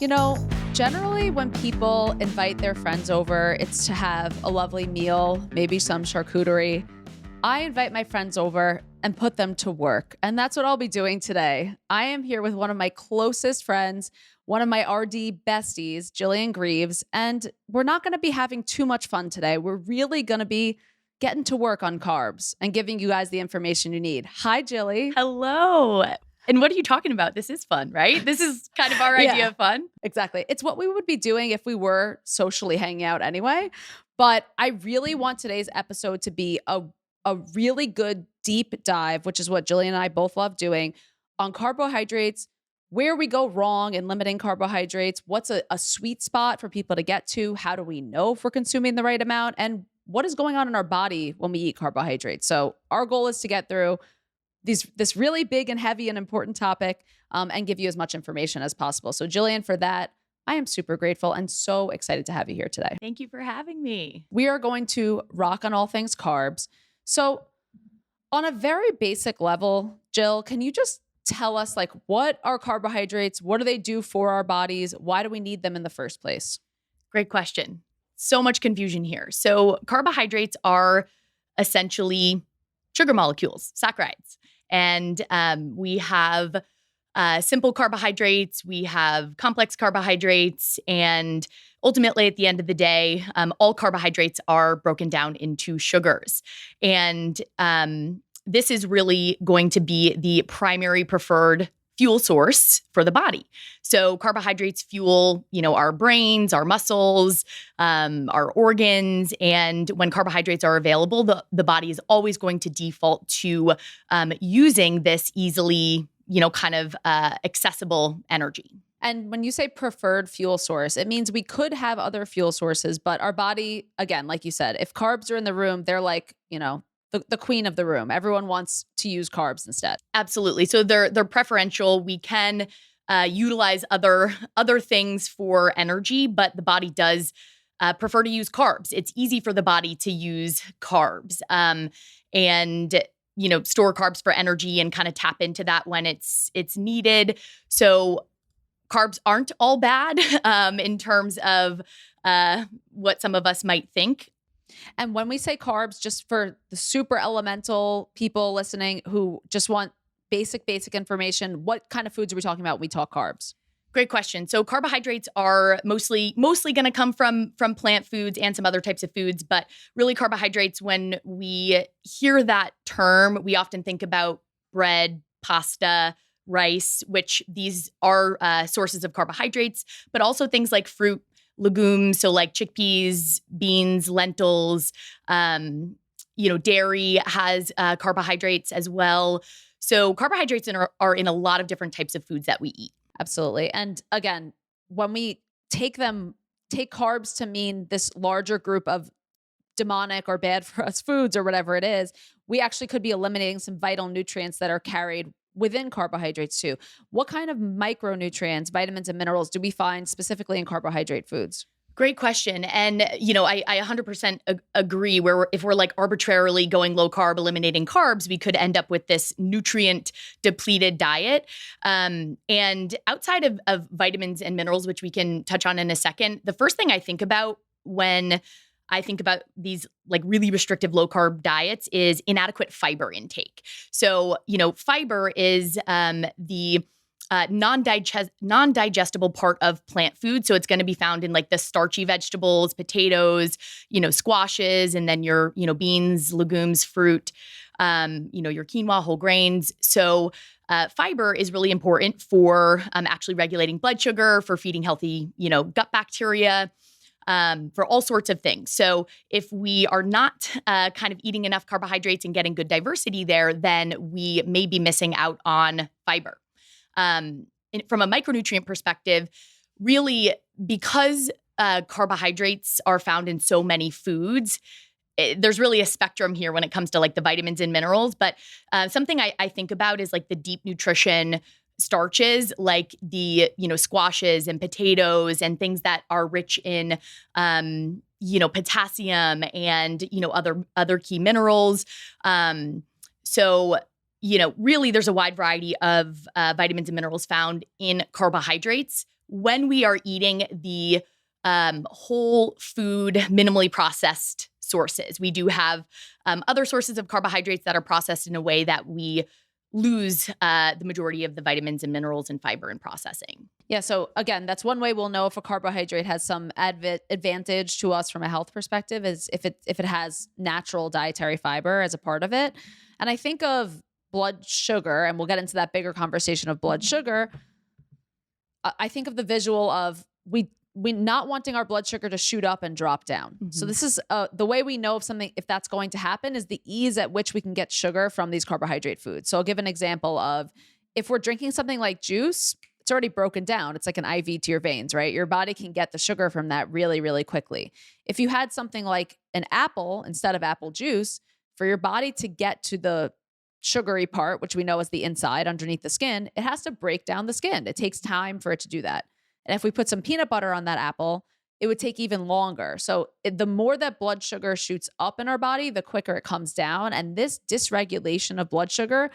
You know, generally when people invite their friends over, it's to have a lovely meal, maybe some charcuterie. I invite my friends over and put them to work. And that's what I'll be doing today. I am here with one of my closest friends, one of my RD besties, Jillian Greaves, and we're not going to be having too much fun today. We're really going to be getting to work on carbs and giving you guys the information you need. Hi, Jilly. Hello. And what are you talking about? This is fun, right? This is kind of our idea of fun. Exactly. It's what we would be doing if we were socially hanging out anyway. But I really want today's episode to be a really good deep dive, which is what Jillian and I both love doing, on carbohydrates, where we go wrong in limiting carbohydrates, what's a sweet spot for people to get to, how do we know if we're consuming the right amount, and what is going on in our body when we eat carbohydrates. So our goal is to get through this really big and heavy and important topic and give you as much information as possible. So Jillian, for that, I am super grateful and so excited to have you here today. Thank you for having me. We are going to rock on all things carbs. So on a very basic level, Jill, can you just tell us, like, what are carbohydrates? What do they do for our bodies? Why do we need them in the first place? Great question. So much confusion here. So carbohydrates are essentially sugar molecules, saccharides. And we have simple carbohydrates, we have complex carbohydrates, and ultimately at the end of the day, all carbohydrates are broken down into sugars. And this is really going to be the primary preferred fuel source for the body. So carbohydrates fuel, our brains, our muscles, our organs. And when carbohydrates are available, the body is always going to default to using this easily, accessible energy. And when you say preferred fuel source, it means we could have other fuel sources, but our body, again, like you said, if carbs are in the room, they're like, the queen of the room. Everyone wants to use carbs instead. Absolutely. So they're preferential. We can utilize other things for energy, but the body does prefer to use carbs. It's easy for the body to use carbs and store carbs for energy and kind of tap into that when it's needed. So carbs aren't all bad in terms of what some of us might think. And when we say carbs, just for the super elemental people listening who just want basic information, what kind of foods are we talking about when we talk carbs? Great question. So carbohydrates are mostly going to come from plant foods and some other types of foods, but really carbohydrates, when we hear that term, we often think about bread, pasta, rice, which these are sources of carbohydrates, but also things like fruit, legumes, so like chickpeas, beans, lentils, dairy has carbohydrates as well. So carbohydrates are in a lot of different types of foods that we eat. Absolutely. And again, when we take carbs to mean this larger group of demonic or bad for us foods or whatever it is, we actually could be eliminating some vital nutrients that are carried within carbohydrates too. What kind of micronutrients, vitamins and minerals do we find specifically in carbohydrate foods? Great question. And, I 100% agree where if we're like arbitrarily going low carb, eliminating carbs, we could end up with this nutrient depleted diet. And outside of vitamins and minerals, which we can touch on in a second, the first thing I think about when I think about these like really restrictive low carb diets is inadequate fiber intake. So, fiber is the non-digestible part of plant food. So it's going to be found in like the starchy vegetables, potatoes, squashes, and then your, beans, legumes, fruit, your quinoa, whole grains. So fiber is really important for actually regulating blood sugar, for feeding healthy, gut bacteria, for all sorts of things. So if we are not kind of eating enough carbohydrates and getting good diversity there, then we may be missing out on fiber. From a micronutrient perspective, really, because carbohydrates are found in so many foods, there's really a spectrum here when it comes to like the vitamins and minerals. But something I think about is like the deep nutrition starches, like the, squashes and potatoes and things that are rich in, potassium and, other key minerals. So really there's a wide variety of vitamins and minerals found in carbohydrates, when we are eating the whole food, minimally processed sources. We do have other sources of carbohydrates that are processed in a way that we lose the majority of the vitamins and minerals and fiber in processing. Yeah. So again, that's one way we'll know if a carbohydrate has some advantage to us from a health perspective is if it has natural dietary fiber as a part of it. And I think of blood sugar, and we'll get into that bigger conversation of blood sugar. I think of the visual of we not wanting our blood sugar to shoot up and drop down. Mhm. So this is the way we know if that's going to happen is the ease at which we can get sugar from these carbohydrate foods. So I'll give an example of if we're drinking something like juice, it's already broken down. It's like an IV to your veins, right? Your body can get the sugar from that really, really quickly. If you had something like an apple instead of apple juice, for your body to get to the sugary part, which we know is the inside underneath the skin, it has to break down the skin. It takes time for it to do that. And if we put some peanut butter on that apple, it would take even longer. So the more that blood sugar shoots up in our body, the quicker it comes down. And this dysregulation of blood sugar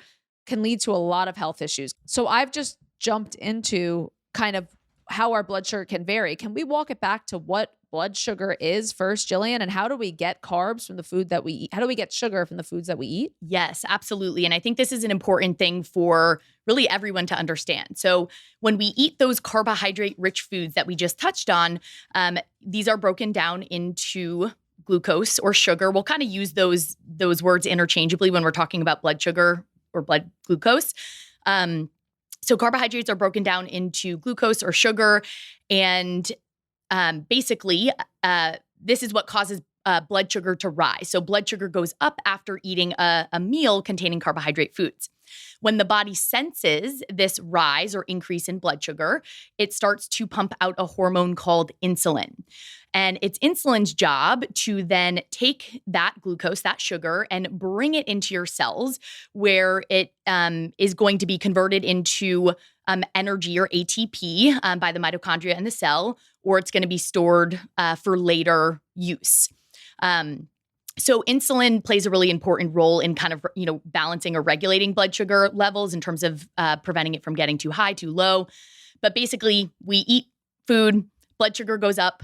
can lead to a lot of health issues. So I've just jumped into kind of how our blood sugar can vary. Can we walk it back to what blood sugar is first, Jillian? And how do we get carbs from the food that we eat? How do we get sugar from the foods that we eat? Yes, absolutely. And I think this is an important thing for really everyone to understand. So when we eat those carbohydrate-rich foods that we just touched on, these are broken down into glucose or sugar. We'll kind of use those words interchangeably when we're talking about blood sugar or blood glucose. So carbohydrates are broken down into glucose or sugar. And basically, this is what causes blood sugar to rise. So blood sugar goes up after eating a meal containing carbohydrate foods. When the body senses this rise or increase in blood sugar, it starts to pump out a hormone called insulin. And it's insulin's job to then take that glucose, that sugar, and bring it into your cells where it is going to be converted into energy or ATP by the mitochondria in the cell, or it's going to be stored for later use. So insulin plays a really important role in kind of, balancing or regulating blood sugar levels in terms of preventing it from getting too high, too low. But basically, we eat food, blood sugar goes up,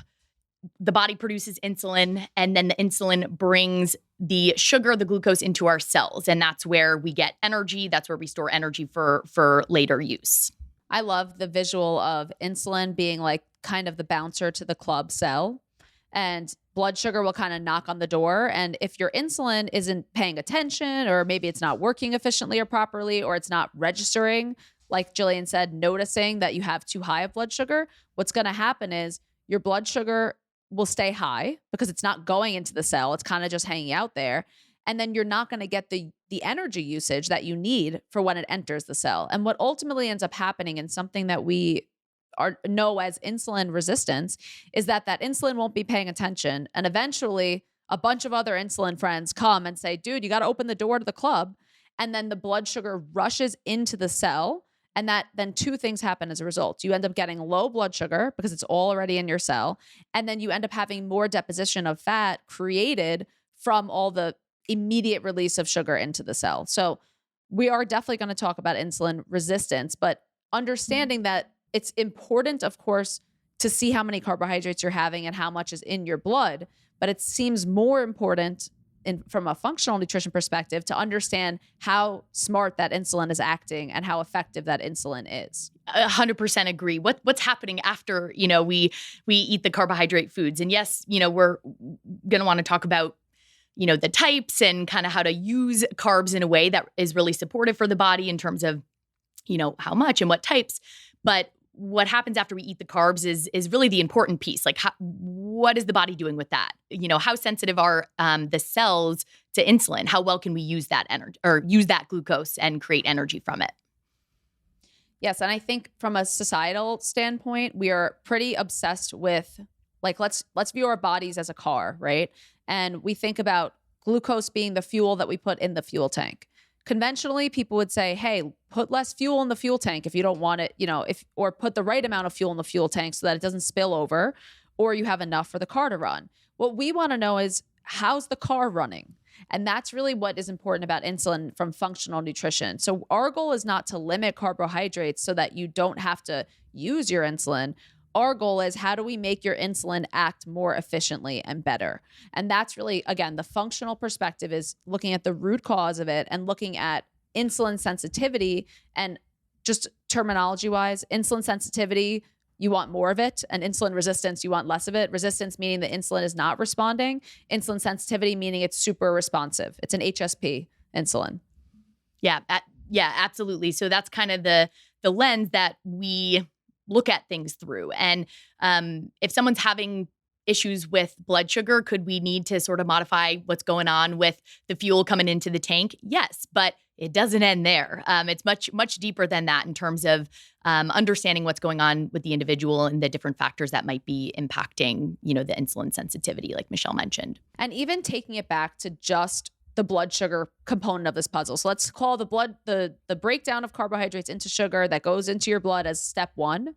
the body produces insulin, and then the insulin brings the sugar, the glucose into our cells. And that's where we get energy. That's where we store energy for later use. I love the visual of insulin being like kind of the bouncer to the club cell. And blood sugar will kind of knock on the door. And if your insulin isn't paying attention, or maybe it's not working efficiently or properly, or it's not registering, like Jillian said, noticing that you have too high of blood sugar, what's going to happen is your blood sugar will stay high because it's not going into the cell. It's kind of just hanging out there. And then you're not going to get the energy usage that you need for when it enters the cell. And what ultimately ends up happening in something that we know as insulin resistance is that insulin won't be paying attention. And eventually a bunch of other insulin friends come and say, dude, you got to open the door to the club. And then the blood sugar rushes into the cell. And then two things happen as a result. You end up getting low blood sugar because it's all already in your cell. And then you end up having more deposition of fat created from all the immediate release of sugar into the cell. So we are definitely going to talk about insulin resistance, but understanding that it's important, of course, to see how many carbohydrates you're having and how much is in your blood. But it seems more important from a functional nutrition perspective to understand how smart that insulin is acting and how effective that insulin is. 100% agree. What's happening after, we eat the carbohydrate foods? And yes, we're going to want to talk about, the types and kind of how to use carbs in a way that is really supportive for the body in terms of, how much and what types. But what happens after we eat the carbs is really the important piece. Like, what is the body doing with that? How sensitive are the cells to insulin? How well can we use that energy or use that glucose and create energy from it? Yes, and I think from a societal standpoint, we are pretty obsessed with let's view our bodies as a car, right? And we think about glucose being the fuel that we put in the fuel tank. Conventionally, people would say, hey, put less fuel in the fuel tank if you don't want it, or put the right amount of fuel in the fuel tank so that it doesn't spill over, or you have enough for the car to run. What we want to know is, how's the car running? And that's really what is important about insulin from functional nutrition. So our goal is not to limit carbohydrates so that you don't have to use your insulin. Our goal is, how do we make your insulin act more efficiently and better? And that's really, again, the functional perspective is looking at the root cause of it and looking at insulin sensitivity. And just terminology wise, insulin sensitivity, you want more of it, and insulin resistance, you want less of it. Resistance meaning the insulin is not responding. Insulin sensitivity meaning it's super responsive. It's an HSP insulin. Yeah, absolutely. So that's kind of the lens that we look at things through. And if someone's having issues with blood sugar, could we need to sort of modify what's going on with the fuel coming into the tank? Yes, but it doesn't end there. It's much deeper than that in terms of understanding what's going on with the individual and the different factors that might be impacting, the insulin sensitivity, like Michelle mentioned. And even taking it back to just the blood sugar component of this puzzle. So let's call the breakdown of carbohydrates into sugar that goes into your blood as step one.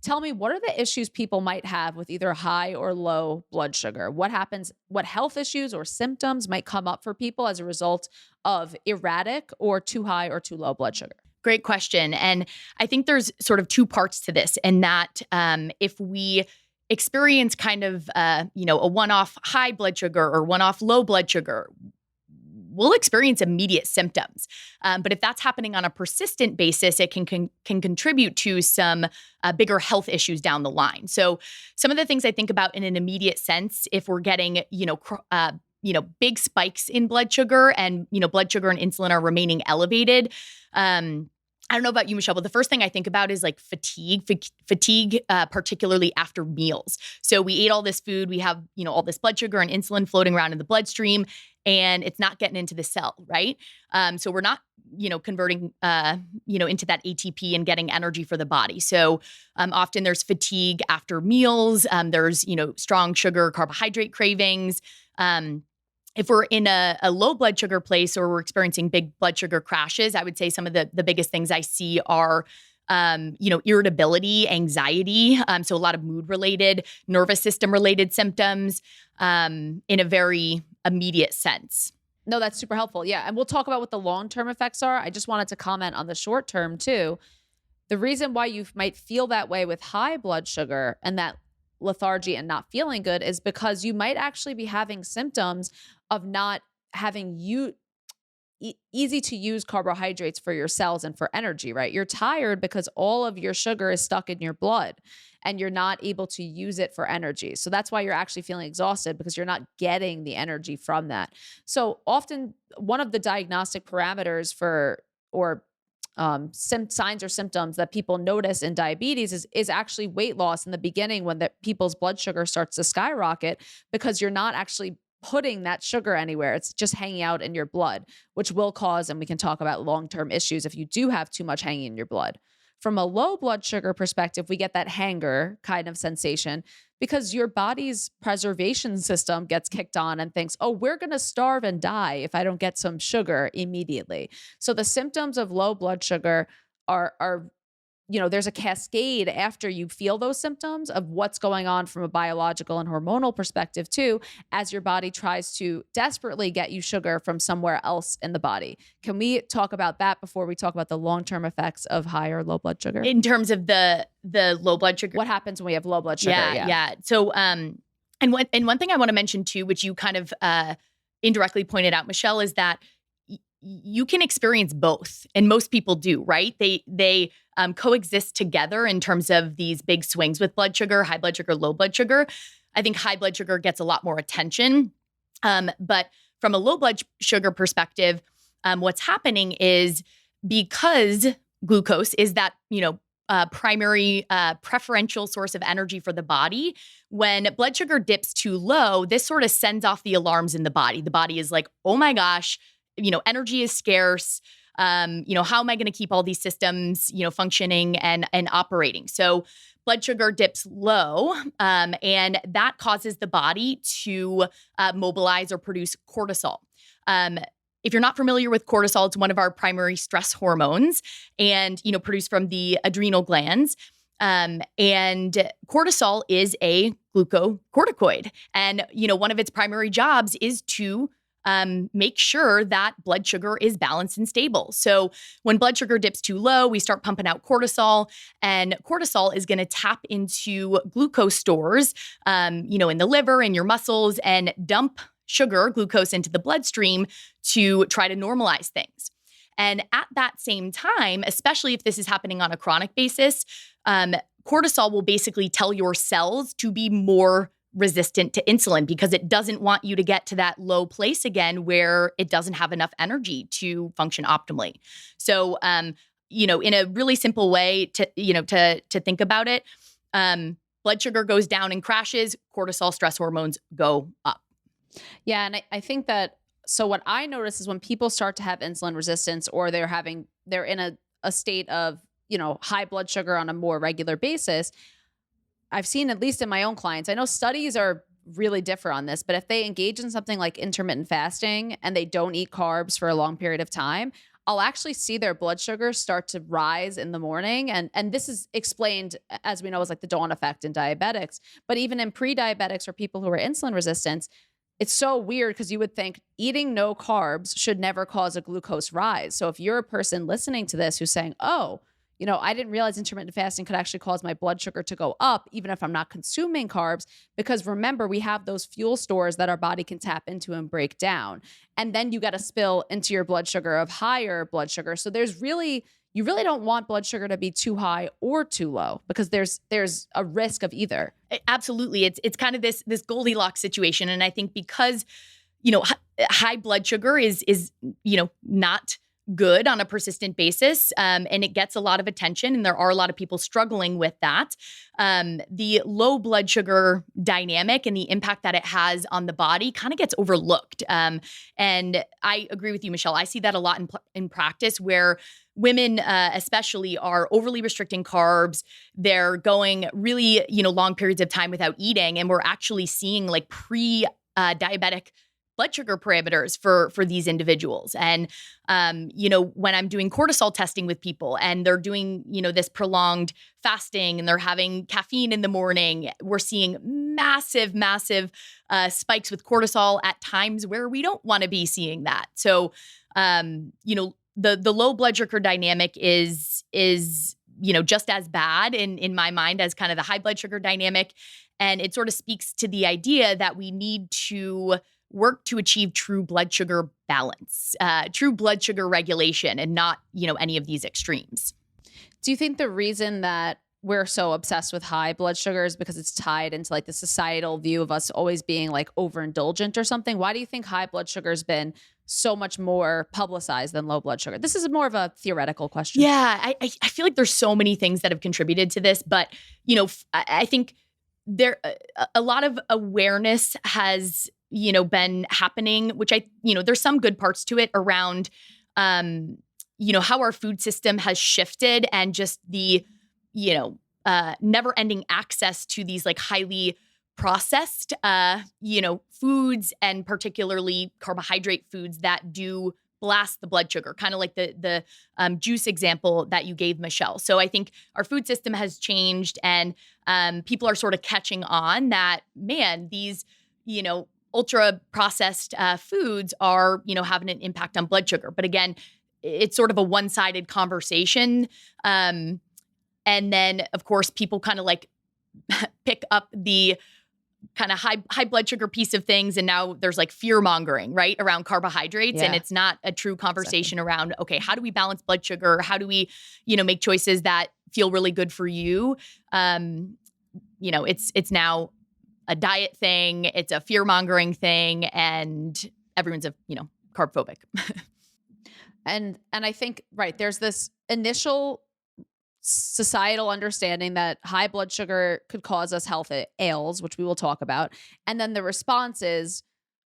Tell me, what are the issues people might have with either high or low blood sugar? What happens, what health issues or symptoms might come up for people as a result of erratic or too high or too low blood sugar? Great question. And I think there's sort of two parts to this, and that if we experience kind of, a one-off high blood sugar or one-off low blood sugar, we'll experience immediate symptoms. But if that's happening on a persistent basis, it can contribute to some bigger health issues down the line. So some of the things I think about in an immediate sense, if we're getting, big spikes in blood sugar and, blood sugar and insulin are remaining elevated. I don't know about you, Michelle, but the first thing I think about is like fatigue, particularly after meals. So we ate all this food, we have, all this blood sugar and insulin floating around in the bloodstream, and it's not getting into the cell, right? So we're not, converting, into that ATP and getting energy for the body. So often there's fatigue after meals. There's, strong sugar, carbohydrate cravings. If we're in a low blood sugar place or we're experiencing big blood sugar crashes, I would say some of the biggest things I see are, irritability, anxiety. So a lot of mood related, nervous system related symptoms in a very immediate sense. No, that's super helpful. Yeah. And we'll talk about what the long-term effects are. I just wanted to comment on the short term too. The reason why you might feel that way with high blood sugar and that lethargy and not feeling good is because you might actually be having symptoms of not having easy to use carbohydrates for your cells and for energy, right? You're tired because all of your sugar is stuck in your blood and you're not able to use it for energy. So that's why you're actually feeling exhausted, because you're not getting the energy from that. So often one of the diagnostic parameters signs or symptoms that people notice in diabetes is actually weight loss in the beginning, when people's blood sugar starts to skyrocket, because you're not actually putting that sugar anywhere. It's just hanging out in your blood, which will cause, and we can talk about long-term issues if you do have too much hanging in your blood. From a low blood sugar perspective, we get that hanger kind of sensation because your body's preservation system gets kicked on and thinks, oh, we're going to starve and die if I don't get some sugar immediately. So the symptoms of low blood sugar are there's a cascade after you feel those symptoms of what's going on from a biological and hormonal perspective too, as your body tries to desperately get you sugar from somewhere else in the body. Can we talk about that before we talk about the long-term effects of high or low blood sugar? In terms of the low blood sugar? What happens when we have low blood sugar? Yeah. So, and one thing I want to mention too, which you kind of indirectly pointed out, Michelle, is that you can experience both, and most people do, right? They coexist together in terms of these big swings with blood sugar, high blood sugar, low blood sugar. I think high blood sugar gets a lot more attention. But from a low blood sugar perspective, what's happening is, because glucose is that, primary preferential source of energy for the body, when blood sugar dips too low, this sort of sends off the alarms in the body. The body is like, oh my gosh, energy is scarce. How am I going to keep all these systems, functioning and operating? So blood sugar dips low, and that causes the body to mobilize or produce cortisol. If you're not familiar with cortisol, it's one of our primary stress hormones, and produced from the adrenal glands. And cortisol is a glucocorticoid, and one of its primary jobs is to make sure that blood sugar is balanced and stable. So when blood sugar dips too low, we start pumping out cortisol, and cortisol is going to tap into glucose stores, in the liver and your muscles, and dump sugar, glucose, into the bloodstream to try to normalize things. And at that same time, especially if this is happening on a chronic basis, cortisol will basically tell your cells to be more resistant to insulin because it doesn't want you to get to that low place again where it doesn't have enough energy to function optimally. So, in a really simple way to think about it, blood sugar goes down and crashes, cortisol stress hormones go up. Yeah. And I think that, so what I notice is when people start to have insulin resistance, or they're in a state of, high blood sugar on a more regular basis, I've seen, at least in my own clients, I know studies are really different on this, but if they engage in something like intermittent fasting and they don't eat carbs for a long period of time, I'll actually see their blood sugar start to rise in the morning. And this is explained, as we know, as like the dawn effect in diabetics. But even in pre-diabetics or people who are insulin resistant, it's so weird because you would think eating no carbs should never cause a glucose rise. So if you're a person listening to this who's saying, oh, I didn't realize intermittent fasting could actually cause my blood sugar to go up, even if I'm not consuming carbs, because remember, we have those fuel stores that our body can tap into and break down. And then you got to spill into your blood sugar of higher blood sugar. So you really don't want blood sugar to be too high or too low, because there's a risk of either. Absolutely. It's kind of this Goldilocks situation. And I think because, high blood sugar is not good on a persistent basis, and it gets a lot of attention, and there are a lot of people struggling with that. The low blood sugar dynamic and the impact that it has on the body kind of gets overlooked. And I agree with you, Michelle. I see that a lot in practice, where women especially are overly restricting carbs. They're going really, long periods of time without eating, and we're actually seeing like pre-diabetic blood sugar parameters for these individuals. And, when I'm doing cortisol testing with people and they're doing, this prolonged fasting and they're having caffeine in the morning, we're seeing massive spikes with cortisol at times where we don't want to be seeing that. So, the low blood sugar dynamic is just as bad in my mind as kind of the high blood sugar dynamic. And it sort of speaks to the idea that we need to work to achieve true blood sugar balance, true blood sugar regulation, and not, any of these extremes. Do you think the reason that we're so obsessed with high blood sugar is because it's tied into like the societal view of us always being like overindulgent or something? Why do you think high blood sugar has been so much more publicized than low blood sugar? This is more of a theoretical question. Yeah, I feel like there's so many things that have contributed to this, but, I think there a lot of awareness has been happening, which there's some good parts to it around, how our food system has shifted, and just the, never ending access to these like highly processed, foods, and particularly carbohydrate foods that do blast the blood sugar, kind of like the juice example that you gave, Michelle. So I think our food system has changed, and people are sort of catching on that, man, these, ultra processed foods are, having an impact on blood sugar. But again, it's sort of a one-sided conversation. And then, of course, people kind of like pick up the kind of high blood sugar piece of things. And now there's like fear mongering, right, around carbohydrates. Yeah. And it's not a true conversation around, okay, how do we balance blood sugar? How do we, make choices that feel really good for you? It's now a diet thing, it's a fear-mongering thing, and everyone's carb phobic. and I think, right, there's this initial societal understanding that high blood sugar could cause us health ails, which we will talk about. And then the response is,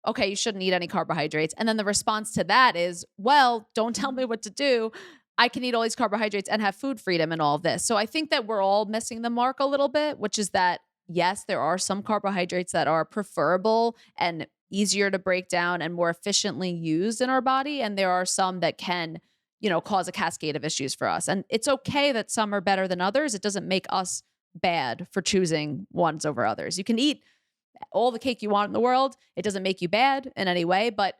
okay, you shouldn't eat any carbohydrates. And then the response to that is, well, don't tell me what to do. I can eat all these carbohydrates and have food freedom and all of this. So I think that we're all missing the mark a little bit, which is that yes, there are some carbohydrates that are preferable and easier to break down and more efficiently used in our body. And there are some that can, cause a cascade of issues for us. And it's okay that some are better than others. It doesn't make us bad for choosing ones over others. You can eat all the cake you want in the world. It doesn't make you bad in any way, but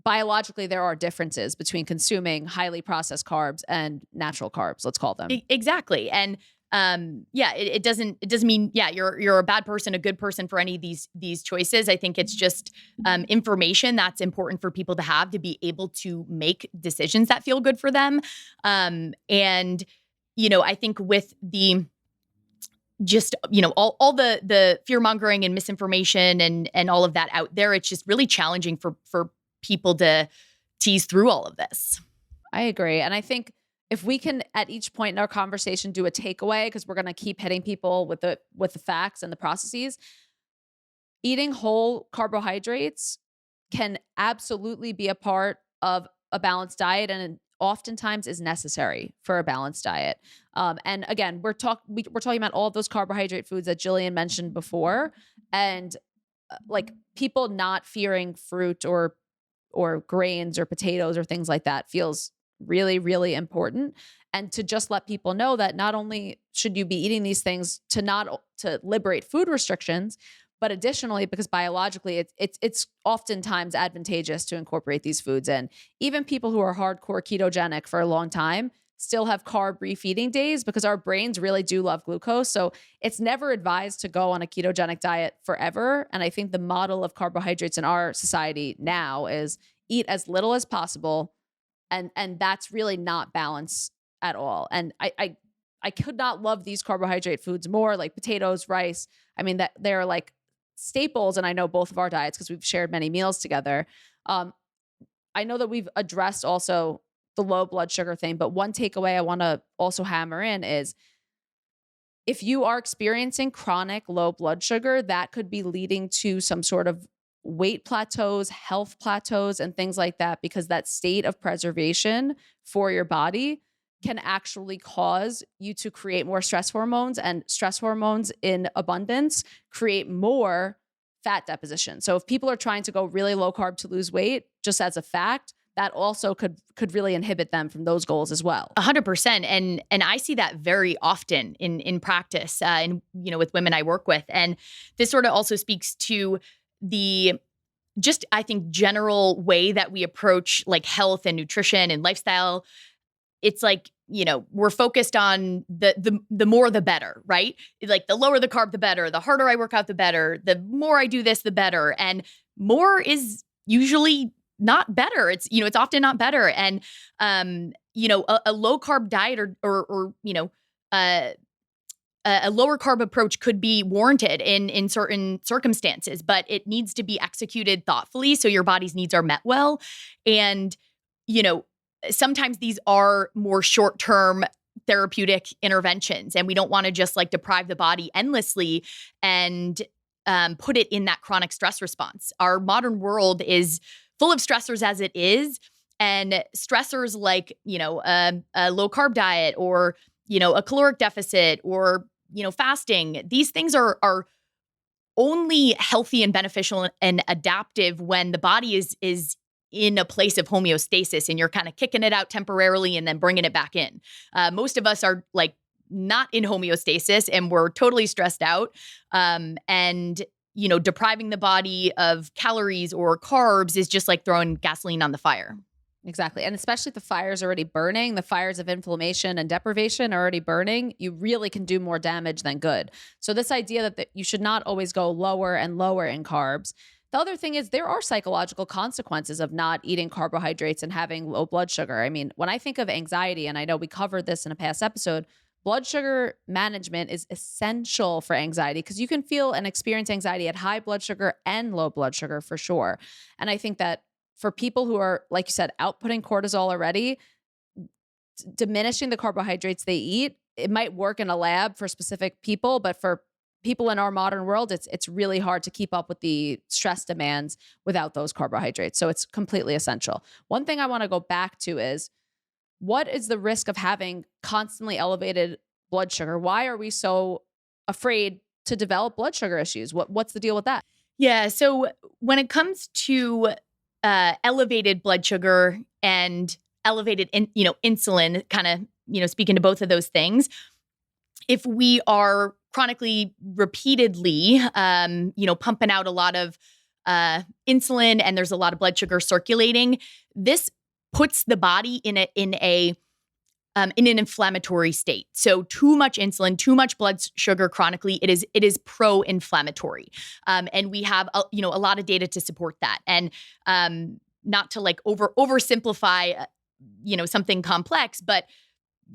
biologically there are differences between consuming highly processed carbs and natural carbs, let's call them. Exactly. And it doesn't mean, you're a bad person, a good person for any of these choices. I think it's just information that's important for people to have to be able to make decisions that feel good for them. And, I think with the just, all the fear mongering and misinformation and all of that out there, it's just really challenging for people to tease through all of this. I agree. And I think if we can at each point in our conversation do a takeaway, because we're going to keep hitting people with the facts and the processes, eating whole carbohydrates can absolutely be a part of a balanced diet and oftentimes is necessary for a balanced diet. And again, we're talking about all of those carbohydrate foods that Jillian mentioned before, and like people not fearing fruit or grains or potatoes or things like that feels really, really important. And to just let people know that not only should you be eating these things to liberate food restrictions, but additionally, because biologically it's oftentimes advantageous to incorporate these foods in. Even people who are hardcore ketogenic for a long time still have carb refeeding days because our brains really do love glucose. So it's never advised to go on a ketogenic diet forever. And I think the model of carbohydrates in our society now is eat as little as possible. And that's really not balance at all. And I could not love these carbohydrate foods more, like potatoes, rice. I mean, that they're like staples. And I know both of our diets because we've shared many meals together. I know that we've addressed also the low blood sugar thing, but one takeaway I want to also hammer in is if you are experiencing chronic low blood sugar, that could be leading to some sort of weight plateaus, health plateaus, and things like that, because that state of preservation for your body can actually cause you to create more stress hormones, and stress hormones in abundance create more fat deposition. So if people are trying to go really low carb to lose weight, just as a fact, that also could really inhibit them from those goals as well. 100%. And I see that very often in practice, and with women I work with. And this sort of also speaks to the just, I think, general way that we approach like health and nutrition and lifestyle. It's like, we're focused on the more the better, right? Like the lower the carb, the better. The harder I work out, the better. The more I do this, the better. And more is usually not better. It's often not better. And a low carb diet or a lower carb approach could be warranted in certain circumstances, but it needs to be executed thoughtfully so your body's needs are met well. And, sometimes these are more short-term therapeutic interventions, and we don't want to just like deprive the body endlessly and put it in that chronic stress response. Our modern world is full of stressors as it is, and stressors like, a low carb diet or, a caloric deficit or, fasting. These things are only healthy and beneficial and adaptive when the body is in a place of homeostasis and you're kind of kicking it out temporarily and then bringing it back in. Most of us are like not in homeostasis and we're totally stressed out. And depriving the body of calories or carbs is just like throwing gasoline on the fire. Exactly. And especially if the fire's already burning, the fires of inflammation and deprivation are already burning, you really can do more damage than good. So this idea that you should not always go lower and lower in carbs. The other thing is there are psychological consequences of not eating carbohydrates and having low blood sugar. I mean, when I think of anxiety, and I know we covered this in a past episode, blood sugar management is essential for anxiety because you can feel and experience anxiety at high blood sugar and low blood sugar for sure. And I think that for people who are, like you said, outputting cortisol already, diminishing the carbohydrates they eat, it might work in a lab for specific people, but for people in our modern world, it's really hard to keep up with the stress demands without those carbohydrates. So it's completely essential. One thing I want to go back to is, what is the risk of having constantly elevated blood sugar? Why are we so afraid to develop blood sugar issues? What's the deal with that? Yeah. So when it comes to elevated blood sugar and elevated, insulin, kind of, speaking to both of those things, if we are chronically, repeatedly, pumping out a lot of insulin and there's a lot of blood sugar circulating, this puts the body in an inflammatory state. So too much insulin, too much blood sugar chronically, it is pro-inflammatory. And we have a lot of data to support that. And not to like oversimplify something complex, but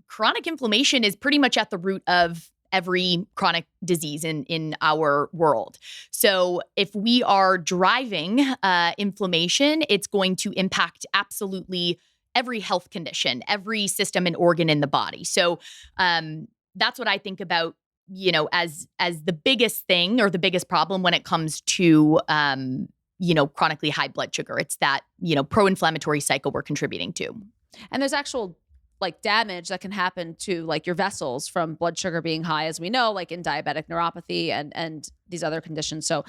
chronic inflammation is pretty much at the root of every chronic disease in our world. So if we are driving inflammation, it's going to impact absolutely every health condition, every system and organ in the body. So that's what I think about, as the biggest thing or the biggest problem when it comes to, chronically high blood sugar. It's that, pro-inflammatory cycle we're contributing to. And there's actual like damage that can happen to like your vessels from blood sugar being high, as we know, like in diabetic neuropathy and these other conditions. So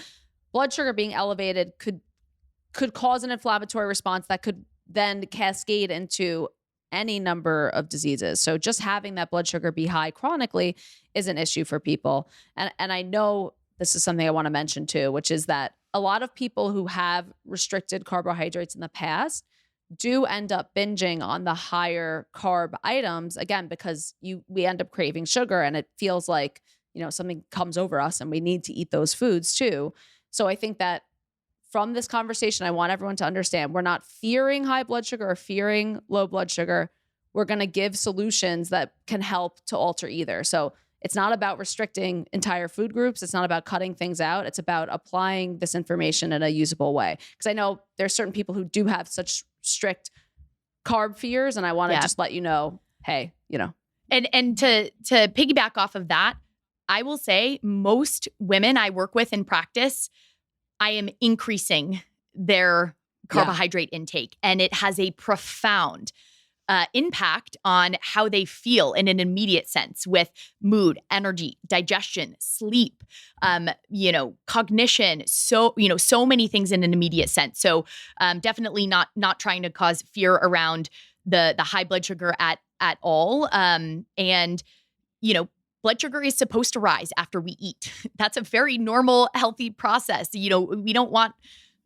blood sugar being elevated could cause an inflammatory response that could then cascade into any number of diseases. So just having that blood sugar be high chronically is an issue for people. And I know this is something I want to mention too, which is that a lot of people who have restricted carbohydrates in the past do end up binging on the higher carb items, again, because we end up craving sugar and it feels like, something comes over us and we need to eat those foods too. So I think that from this conversation, I want everyone to understand we're not fearing high blood sugar or fearing low blood sugar. We're going to give solutions that can help to alter either. So it's not about restricting entire food groups. It's not about cutting things out. It's about applying this information in a usable way. Because I know there's certain people who do have such strict carb fears, and I want to just let you know, hey, And to piggyback off of that, I will say most women I work with in practice, I am increasing their carbohydrate intake, and it has a profound impact on how they feel in an immediate sense with mood, energy, digestion, sleep, cognition. So, so many things in an immediate sense. So definitely not trying to cause fear around the high blood sugar at all. And blood sugar is supposed to rise after we eat. That's a very normal, healthy process. We don't want,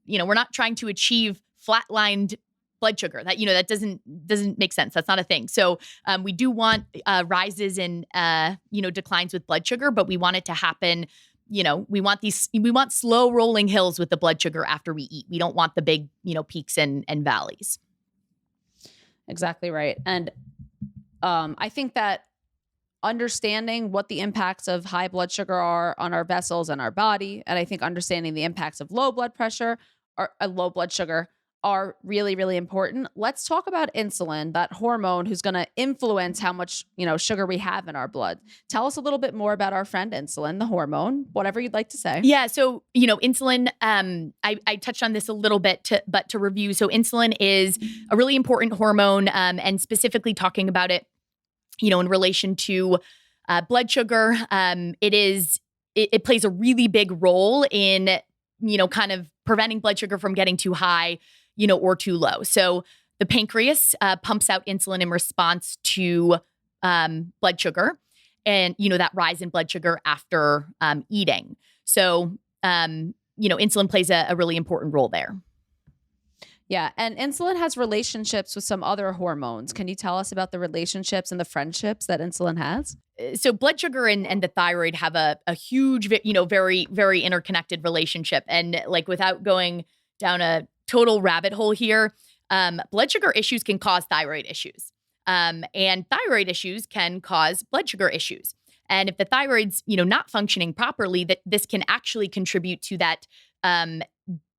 we're not trying to achieve flatlined blood sugar. That doesn't make sense. That's not a thing. So we do want rises and declines with blood sugar, but we want it to happen. We want slow rolling hills with the blood sugar after we eat. We don't want the big peaks and valleys. Exactly right. And I think that understanding what the impacts of high blood sugar are on our vessels and our body, and I think understanding the impacts of low blood pressure or low blood sugar are really, really important. Let's talk about insulin, that hormone who's going to influence how much, sugar we have in our blood. Tell us a little bit more about our friend insulin, the hormone, whatever you'd like to say. Yeah. So, insulin, I touched on this a little bit, but to review. So insulin is a really important hormone, and specifically talking about it, in relation to blood sugar. It plays a really big role in, kind of preventing blood sugar from getting too high, or too low. So the pancreas pumps out insulin in response to blood sugar and, that rise in blood sugar after eating. So, insulin plays a really important role there. Yeah. And insulin has relationships with some other hormones. Can you tell us about the relationships and the friendships that insulin has? So blood sugar and the thyroid have a huge, very, very interconnected relationship. And like without going down a total rabbit hole here, blood sugar issues can cause thyroid issues. And thyroid issues can cause blood sugar issues. And if the thyroid's, not functioning properly, this can actually contribute to that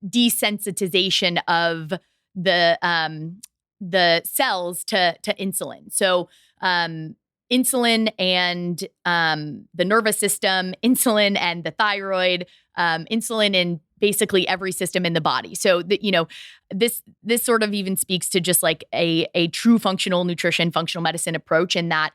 desensitization of the cells to insulin. So insulin and the nervous system, insulin and the thyroid, insulin in basically every system in the body. So this sort of even speaks to just like a true functional nutrition, functional medicine approach, in that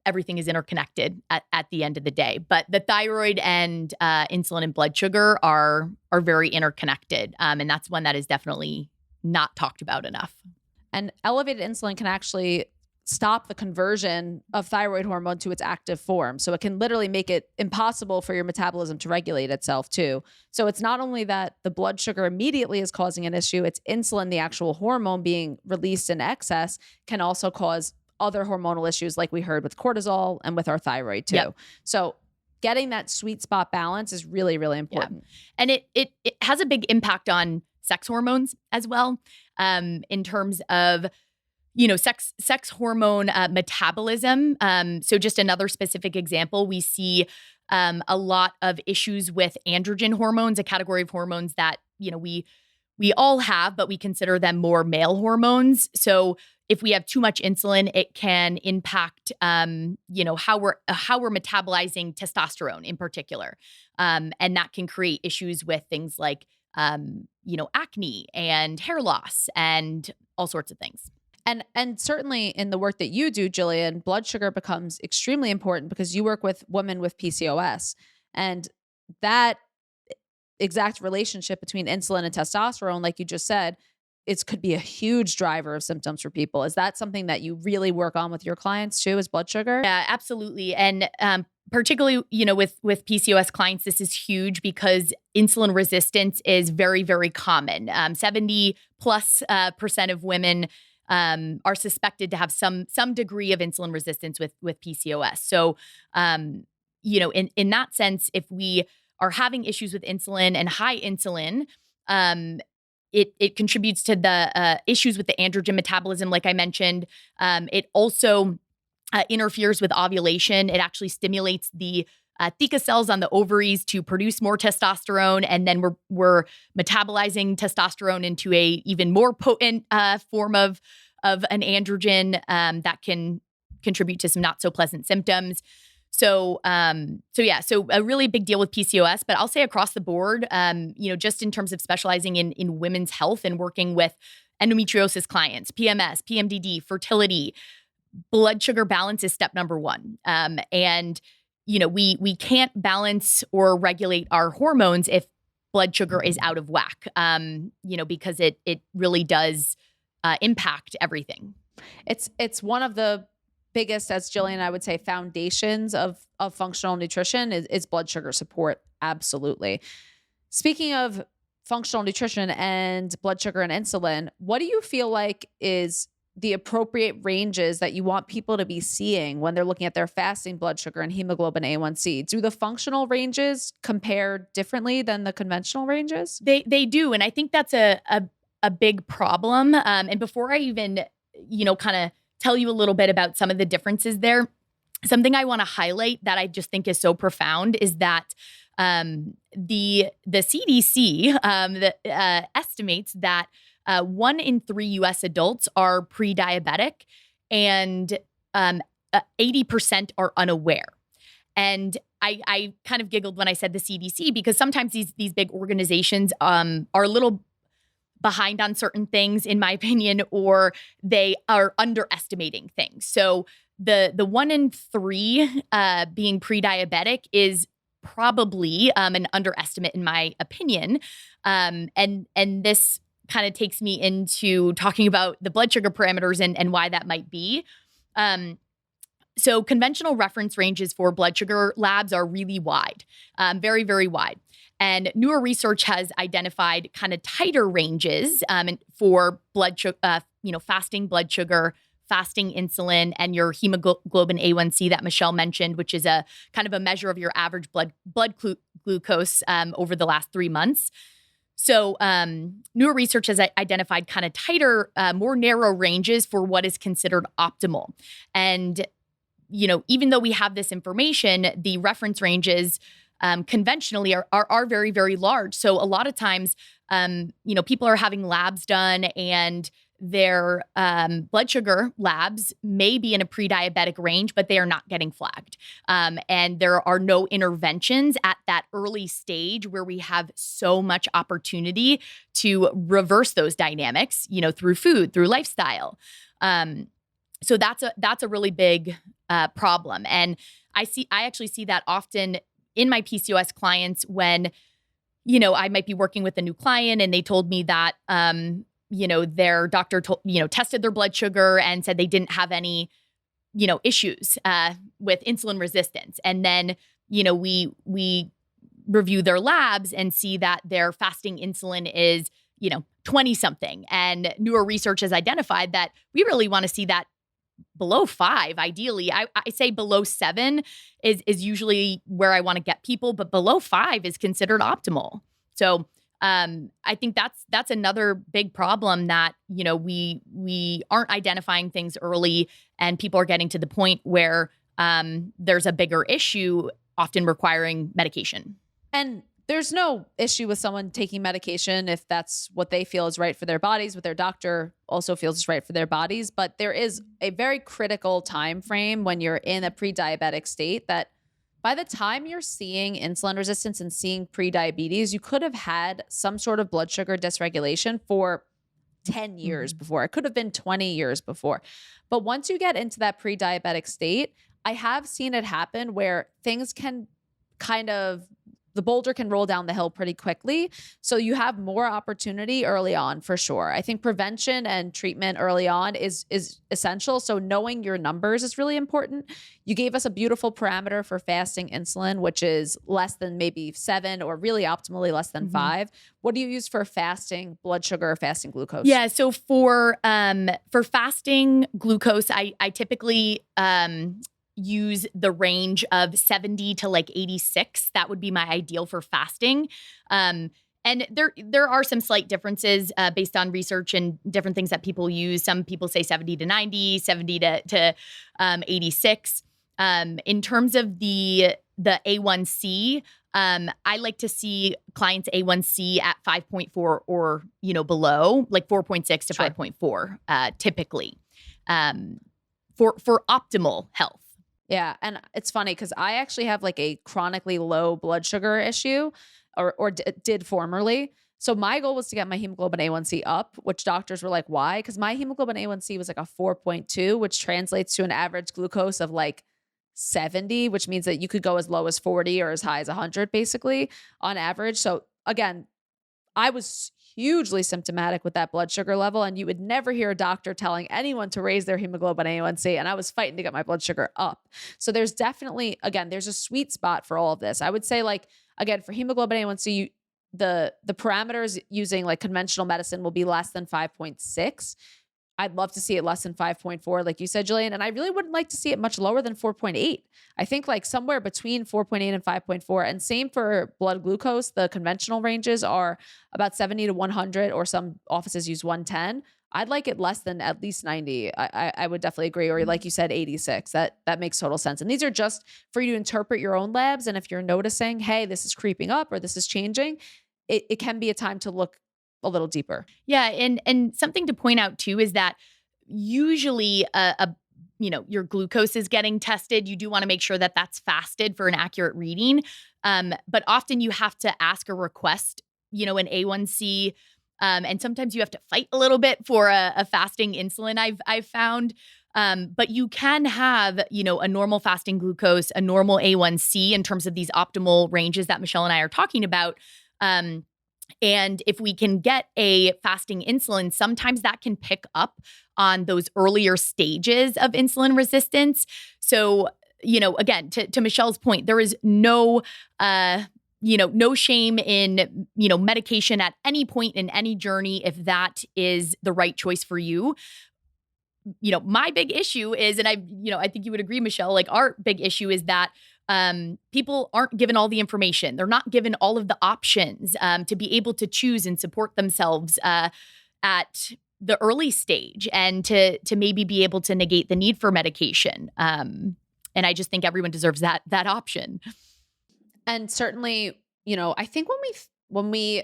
everything is interconnected at the end of the day. But the thyroid and insulin and blood sugar are very interconnected. And that's one that is definitely not talked about enough. And elevated insulin can actually stop the conversion of thyroid hormone to its active form. So it can literally make it impossible for your metabolism to regulate itself too. So it's not only that the blood sugar immediately is causing an issue, it's insulin, the actual hormone being released in excess, can also cause other hormonal issues like we heard with cortisol and with our thyroid too. Yep. So getting that sweet spot balance is really, really important. Yeah. And it has a big impact on sex hormones as well, in terms of sex hormone metabolism. So just another specific example, we see a lot of issues with androgen hormones, a category of hormones that we all have, but we consider them more male hormones. So if we have too much insulin, it can impact how we're metabolizing testosterone in particular, and that can create issues with things like acne and hair loss and all sorts of things. And certainly in the work that you do, Jillian, blood sugar becomes extremely important because you work with women with PCOS. And that exact relationship between insulin and testosterone, like you just said, it could be a huge driver of symptoms for people. Is that something that you really work on with your clients too, is blood sugar? Yeah, absolutely. And particularly, with PCOS clients, this is huge because insulin resistance is very, very common. 70+% of women are suspected to have some degree of insulin resistance with PCOS. So, in that sense, if we are having issues with insulin and high insulin, it contributes to the issues with the androgen metabolism, like I mentioned. It also interferes with ovulation. It actually stimulates the theca cells on the ovaries to produce more testosterone, and then we're metabolizing testosterone into a even more potent form of an androgen that can contribute to some not so pleasant symptoms. So a really big deal with PCOS, but I'll say across the board, just in terms of specializing in women's health and working with endometriosis clients, PMS, PMDD, fertility, blood sugar balance is step number one. And we can't balance or regulate our hormones if blood sugar is out of whack, because it really does impact everything. It's one of the biggest, as Jillian and I would say, foundations of functional nutrition is blood sugar support. Absolutely. Speaking of functional nutrition and blood sugar and insulin, what do you feel like is the appropriate ranges that you want people to be seeing when they're looking at their fasting blood sugar and hemoglobin A1C? Do the functional ranges compare differently than the conventional ranges? They do. And I think that's a big problem. And before I even, kind of tell you a little bit about some of the differences there, something I want to highlight that I just think is so profound is that the CDC estimates that 1 in 3 U.S. adults are pre-diabetic, and 80% are unaware. And I kind of giggled when I said the CDC because sometimes these big organizations are a little behind on certain things, in my opinion, or they are underestimating things. So the 1 in 3 being pre-diabetic is probably an underestimate, in my opinion. And this kind of takes me into talking about the blood sugar parameters and why that might be. So conventional reference ranges for blood sugar labs are really wide, very, very wide. And newer research has identified kind of tighter ranges for blood sugar, fasting blood sugar, fasting insulin, and your hemoglobin A1C that Michelle mentioned, which is a kind of a measure of your average blood glucose over the last 3 months. So newer research has identified kind of tighter, more narrow ranges for what is considered optimal. And, even though we have this information, the reference ranges conventionally are very, very large. So a lot of times, people are having labs done and their blood sugar labs may be in a pre-diabetic range, but they are not getting flagged. And there are no interventions at that early stage where we have so much opportunity to reverse those dynamics, through food, through lifestyle. So that's a really big problem. And I actually see that often in my PCOS clients when, I might be working with a new client and they told me that, their doctor tested their blood sugar and said they didn't have any, issues with insulin resistance. And then, we review their labs and see that their fasting insulin is, 20 something. And newer research has identified that we really want to see that below 5. Ideally, I say below 7 is usually where I want to get people, but below 5 is considered optimal. So I think that's another big problem that, we aren't identifying things early, and people are getting to the point where there's a bigger issue, often requiring medication. And there's no issue with someone taking medication if that's what they feel is right for their bodies, what their doctor also feels is right for their bodies. But there is a very critical time frame when you're in a pre-diabetic state that by the time you're seeing insulin resistance and seeing pre-diabetes, you could have had some sort of blood sugar dysregulation for 10 years before. It could have been 20 years before. But once you get into that pre-diabetic state, I have seen it happen where things can the boulder can roll down the hill pretty quickly. So you have more opportunity early on for sure. I think prevention and treatment early on is essential. So knowing your numbers is really important. You gave us a beautiful parameter for fasting insulin, which is less than maybe 7 or really optimally less than 5. What do you use for fasting blood sugar or fasting glucose? Yeah. So for fasting glucose, I typically use the range of 70 to like 86. That would be my ideal for fasting. And there are some slight differences based on research and different things that people use. Some people say 70 to 90, 70 to 86. In terms of the A1C, I like to see clients A1C at 5.4 or below, like 4.6 to 5.4 typically for optimal health. Yeah. And it's funny because I actually have like a chronically low blood sugar issue or did formerly. So my goal was to get my hemoglobin A1C up, which doctors were like, why? Because my hemoglobin A1C was like a 4.2, which translates to an average glucose of like 70, which means that you could go as low as 40 or as high as 100 basically on average. So again, I was hugely symptomatic with that blood sugar level, and you would never hear a doctor telling anyone to raise their hemoglobin A1C, and I was fighting to get my blood sugar up. So there's definitely, again, there's a sweet spot for all of this. I would say like, again, for hemoglobin A1C, the parameters using like conventional medicine will be less than 5.6. I'd love to see it less than 5.4, like you said, Jillian. And I really wouldn't like to see it much lower than 4.8. I think like somewhere between 4.8 and 5.4. And same for blood glucose. The conventional ranges are about 70 to 100, or some offices use 110. I'd like it less than at least 90. I would definitely agree. Or like you said, 86. That makes total sense. And these are just for you to interpret your own labs. And if you're noticing, hey, this is creeping up or this is changing, it can be a time to look a little deeper. Yeah. And something to point out too is that usually your glucose is getting tested. You do want to make sure that that's fasted for an accurate reading. But often you have to ask or request, an A1C. And sometimes you have to fight a little bit for a fasting insulin I've found. But you can have, a normal fasting glucose, a normal A1C in terms of these optimal ranges that Michelle and I are talking about. And if we can get a fasting insulin, sometimes that can pick up on those earlier stages of insulin resistance. So, again, to Michelle's point, there is no shame in, medication at any point in any journey if that is the right choice for you. My big issue is, and I think you would agree, Michelle, like our big issue is that people aren't given all the information. They're not given all of the options to be able to choose and support themselves at the early stage, and to maybe be able to negate the need for medication. And I just think everyone deserves that option. And certainly, I think when we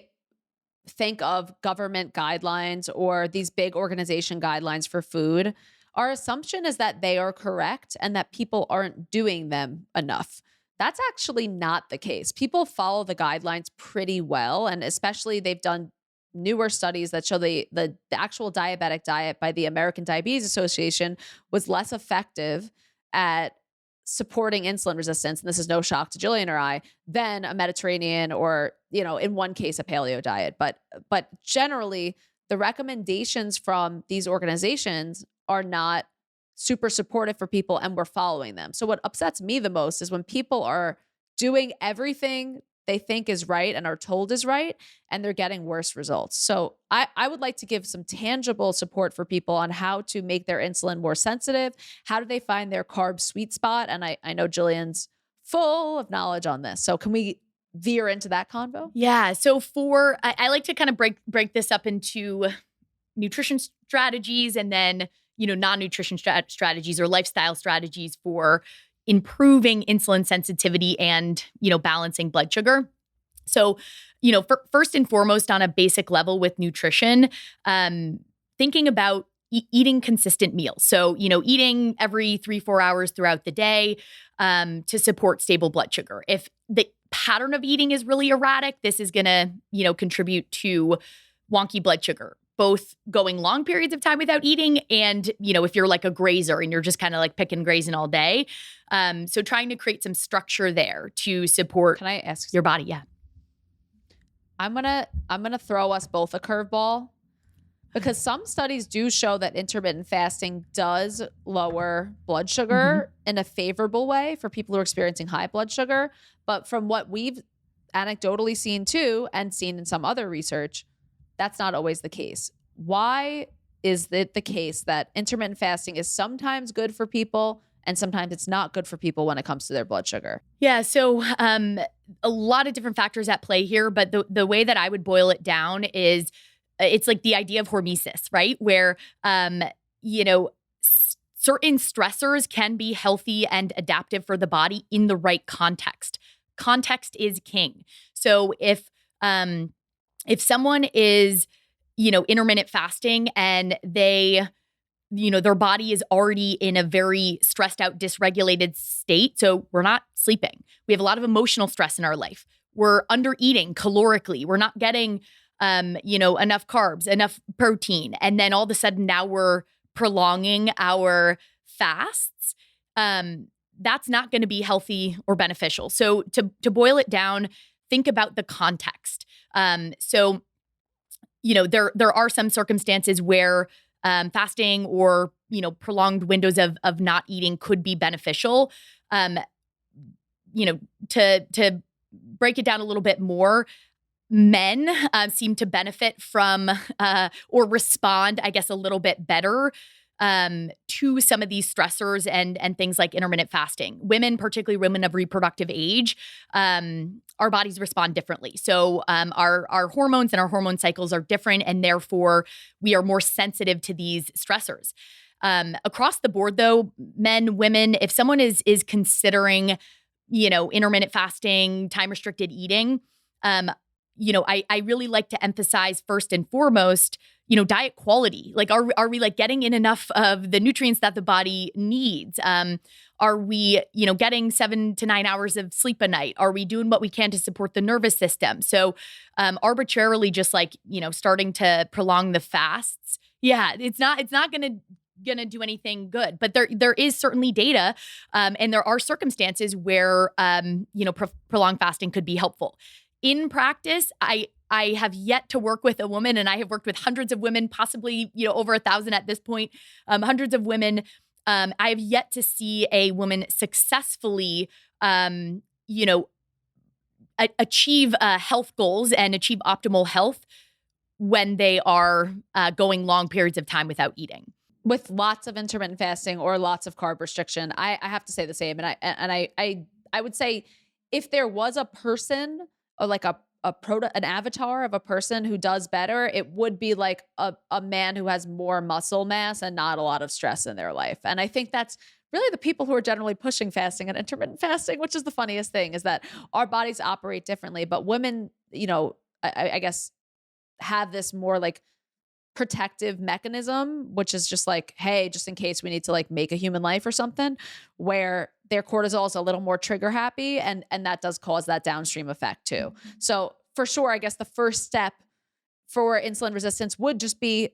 think of government guidelines or these big organization guidelines for food, our assumption is that they are correct and that people aren't doing them enough. That's actually not the case. People follow the guidelines pretty well, and especially they've done newer studies that show the actual diabetic diet by the American Diabetes Association was less effective at supporting insulin resistance, and this is no shock to Jillian or I, than a Mediterranean or, in one case, a paleo diet. But generally, the recommendations from these organizations are not super supportive for people and we're following them. So what upsets me the most is when people are doing everything they think is right and are told is right, and they're getting worse results. So I would like to give some tangible support for people on how to make their insulin more sensitive. How do they find their carb sweet spot? And I know Jillian's full of knowledge on this. So can we veer into that convo? Yeah. So I like to kind of break this up into nutrition strategies and then, non-nutrition strategies or lifestyle strategies for improving insulin sensitivity and, balancing blood sugar. So, first and foremost, on a basic level with nutrition, thinking about eating consistent meals. So, eating every 3-4 hours throughout the day to support stable blood sugar. If the pattern of eating is really erratic, this is going to, contribute to wonky blood sugar, both going long periods of time without eating and, if you're like a grazer and you're just kind of like picking grazing all day. So trying to create some structure there to support Can I ask your body? Yeah. I'm gonna throw us both a curveball because some studies do show that intermittent fasting does lower blood sugar in a favorable way for people who are experiencing high blood sugar. But from what we've anecdotally seen too, and seen in some other research, that's not always the case. Why is it the case that intermittent fasting is sometimes good for people and sometimes it's not good for people when it comes to their blood sugar? Yeah. So a lot of different factors at play here, but the way that I would boil it down is it's like the idea of hormesis, right? Where, certain stressors can be healthy and adaptive for the body in the right context. Context is king. So if someone is, intermittent fasting and they, their body is already in a very stressed out, dysregulated state. So we're not sleeping. We have a lot of emotional stress in our life. We're under eating calorically. We're not getting, enough carbs, enough protein. And then all of a sudden now we're prolonging our fasts. That's not going to be healthy or beneficial. So to boil it down, think about the context. So, there are some circumstances where fasting or, prolonged windows of not eating could be beneficial. To break it down a little bit more, men seem to benefit from or respond, I guess, a little bit better to some of these stressors and things like intermittent fasting. Women, particularly women of reproductive age, our bodies respond differently. So our hormones and our hormone cycles are different, and therefore we are more sensitive to these stressors. Across the board, though, men, women, if someone is considering, intermittent fasting, time restricted eating, I really like to emphasize first and foremost, diet quality. Like, are we like getting in enough of the nutrients that the body needs? Are we, getting 7 to 9 hours of sleep a night? Are we doing what we can to support the nervous system? So, arbitrarily just like, starting to prolong the fasts. Yeah, it's not gonna do anything good, but there is certainly data, and there are circumstances where, prolonged fasting could be helpful. In practice, I have yet to work with a woman, and I have worked with hundreds of women, possibly, over 1,000 at this point, hundreds of women. I have yet to see a woman successfully, achieve health goals and achieve optimal health when they are going long periods of time without eating. With lots of intermittent fasting or lots of carb restriction, I have to say the same. And I would say if there was a person or like an avatar of a person who does better, it would be like a man who has more muscle mass and not a lot of stress in their life. And I think that's really the people who are generally pushing fasting and intermittent fasting, which is the funniest thing, is that our bodies operate differently. But women, I guess have this more like protective mechanism, which is just like, hey, just in case we need to like make a human life or something, where their cortisol is a little more trigger happy, and that does cause that downstream effect too. So for sure, I guess the first step for insulin resistance would just be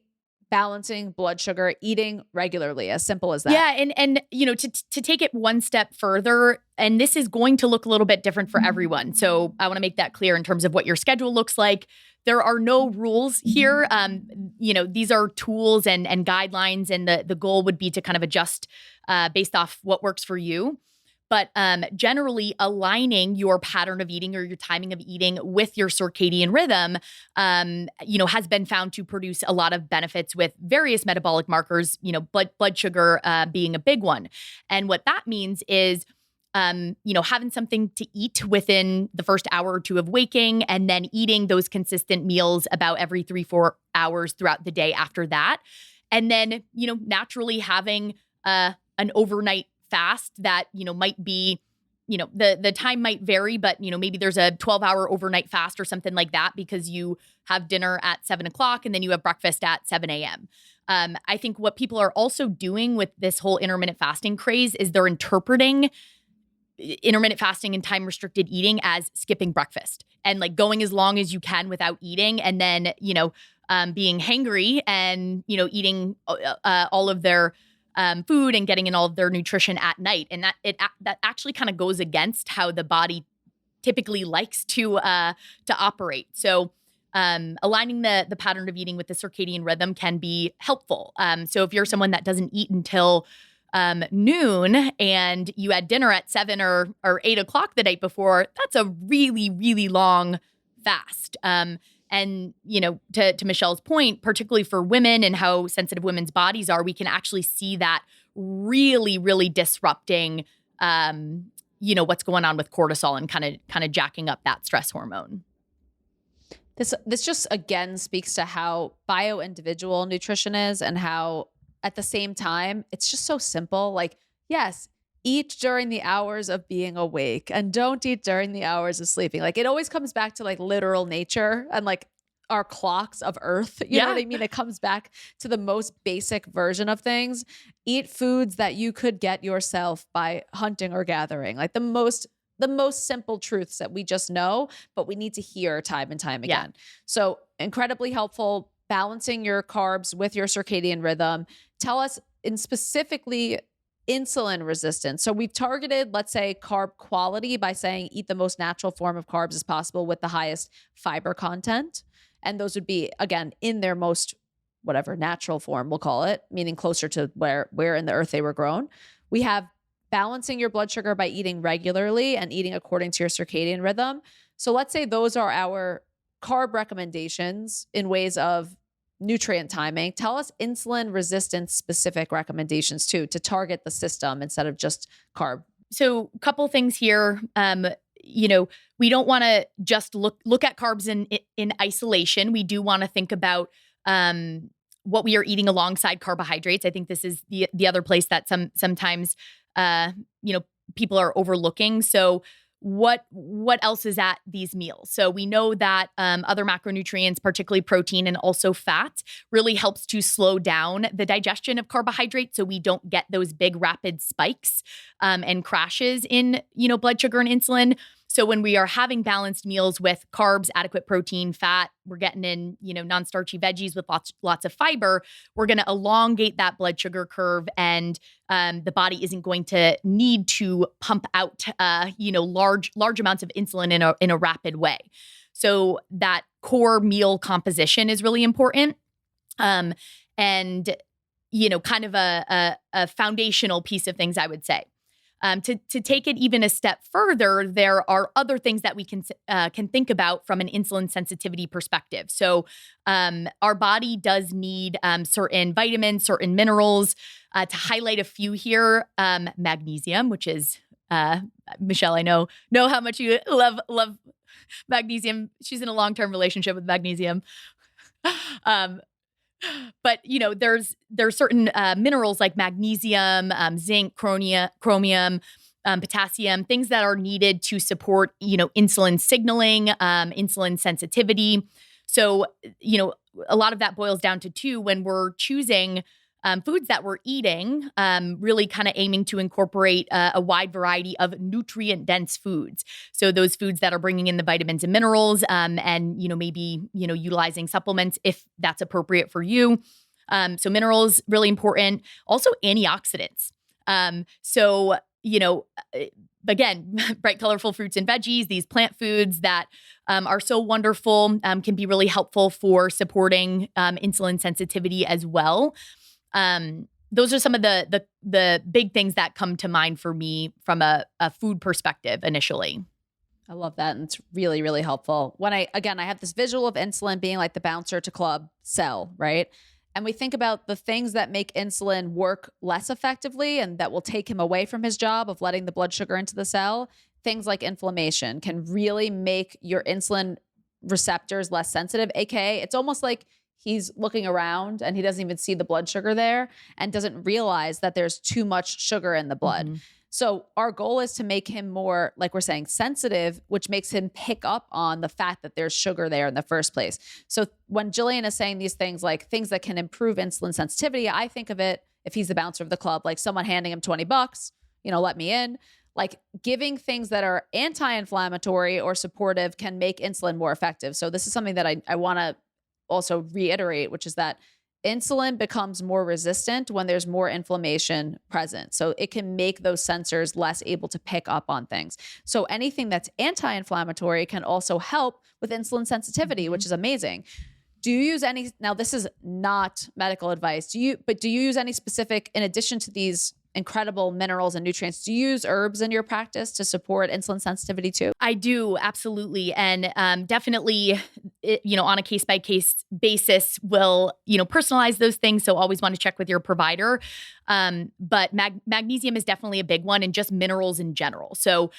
balancing blood sugar, eating regularly, as simple as that. Yeah, and to take it one step further, and this is going to look a little bit different for everyone. So I want to make that clear in terms of what your schedule looks like. there are no rules here. These are tools and guidelines, and the goal would be to kind of adjust based off what works for you. But generally aligning your pattern of eating or your timing of eating with your circadian rhythm, has been found to produce a lot of benefits with various metabolic markers, blood sugar being a big one. And what that means is, having something to eat within the first hour or two of waking, and then eating those consistent meals about every 3-4 hours throughout the day after that. And then, naturally having an overnight fast that, might be, the time might vary, but, maybe there's a 12-hour overnight fast or something like that because you have dinner at 7 o'clock and then you have breakfast at 7 a.m. I think what people are also doing with this whole intermittent fasting craze is they're interpreting intermittent fasting and time restricted eating as skipping breakfast and like going as long as you can without eating, and then, being hangry and, eating all of their food and getting in all of their nutrition at night. And that actually kind of goes against how the body typically likes to operate. So aligning the pattern of eating with the circadian rhythm can be helpful. So if you're someone that doesn't eat until noon and you had dinner at 7 or 8 o'clock the night before, that's a really, really long fast. And, to Michelle's point, particularly for women and how sensitive women's bodies are, we can actually see that really, really disrupting, what's going on with cortisol and kind of jacking up that stress hormone. This just, again, speaks to how bio-individual nutrition is, and how at the same time, it's just so simple. Like, yes, eat during the hours of being awake and don't eat during the hours of sleeping. Like, it always comes back to like literal nature and like our clocks of Earth. You know what I mean? It comes back to the most basic version of things. Eat foods that you could get yourself by hunting or gathering. Like the most simple truths that we just know, but we need to hear time and time again. So incredibly helpful, balancing your carbs with your circadian rhythm. Tell us in specifically insulin resistance. So we've targeted, let's say, carb quality by saying eat the most natural form of carbs as possible with the highest fiber content. And those would be, again, in their most whatever natural form, we'll call it, meaning closer to where in the earth they were grown. We have balancing your blood sugar by eating regularly and eating according to your circadian rhythm. So let's say those are our carb recommendations in ways of nutrient timing. Tell us insulin resistance specific recommendations too, to target the system instead of just carb. So a couple things here. We don't want to just look at carbs in isolation. We do want to think about what we are eating alongside carbohydrates. I think this is the other place that sometimes people are overlooking. So what else is at these meals? So we know that other macronutrients, particularly protein and also fat, really helps to slow down the digestion of carbohydrates, so we don't get those big rapid spikes and crashes in blood sugar and insulin. So when we are having balanced meals with carbs, adequate protein, fat, we're getting in, non-starchy veggies with lots of fiber, we're going to elongate that blood sugar curve, and the body isn't going to need to pump out, large amounts of insulin in a rapid way. So that core meal composition is really important. And, kind of a foundational piece of things, I would say. To take it even a step further, there are other things that we can think about from an insulin sensitivity perspective. So our body does need certain vitamins, certain minerals. To highlight a few here, magnesium, which is Michelle, I know how much you love magnesium. She's in a long-term relationship with magnesium. But there's certain minerals like magnesium, zinc, chromium, potassium, things that are needed to support insulin signaling, insulin sensitivity. So a lot of that boils down to two when we're choosing foods that we're eating, really kind of aiming to incorporate a wide variety of nutrient-dense foods. So those foods that are bringing in the vitamins and minerals, and maybe utilizing supplements if that's appropriate for you. So minerals really important. Also antioxidants. So you know, again, bright, colorful fruits and veggies, these plant foods that are so wonderful, can be really helpful for supporting insulin sensitivity as well. Those are some of the big things that come to mind for me from a food perspective initially. I love that. And it's really, really helpful. When I have this visual of insulin being like the bouncer to club cell, right? And we think about the things that make insulin work less effectively and that will take him away from his job of letting the blood sugar into the cell. Things like inflammation can really make your insulin receptors less sensitive. AKA, it's almost like he's looking around and he doesn't even see the blood sugar there and doesn't realize that there's too much sugar in the blood. Mm-hmm. So our goal is to make him more, like we're saying, sensitive, which makes him pick up on the fact that there's sugar there in the first place. So when Jillian is saying these things, like things that can improve insulin sensitivity, I think of it, if he's the bouncer of the club, like someone handing him $20, let me in. Like giving things that are anti-inflammatory or supportive can make insulin more effective. So this is something that I want to also reiterate, which is that insulin becomes more resistant when there's more inflammation present. So it can make those sensors less able to pick up on things. So anything that's anti-inflammatory can also help with insulin sensitivity, which is amazing. Do you use any, now this is not medical advice, do you use any specific, in addition to these incredible minerals and nutrients, do you use herbs in your practice to support insulin sensitivity too? I do, absolutely. And definitely, on a case-by-case basis, we'll, personalize those things. So always want to check with your provider. But magnesium is definitely a big one, and just minerals in general. So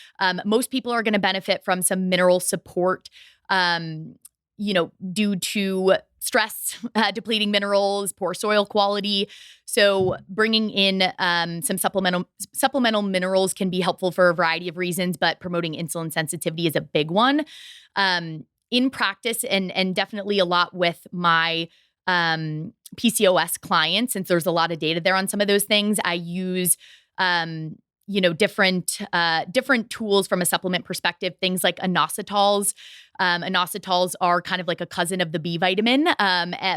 most people are going to benefit from some mineral support, due to stress, depleting minerals, poor soil quality. So bringing in some supplemental minerals can be helpful for a variety of reasons, but promoting insulin sensitivity is a big one. In practice, and definitely a lot with my PCOS clients, since there's a lot of data there on some of those things, I use different tools from a supplement perspective, things like inositols. Inositols are kind of like a cousin of the B vitamin,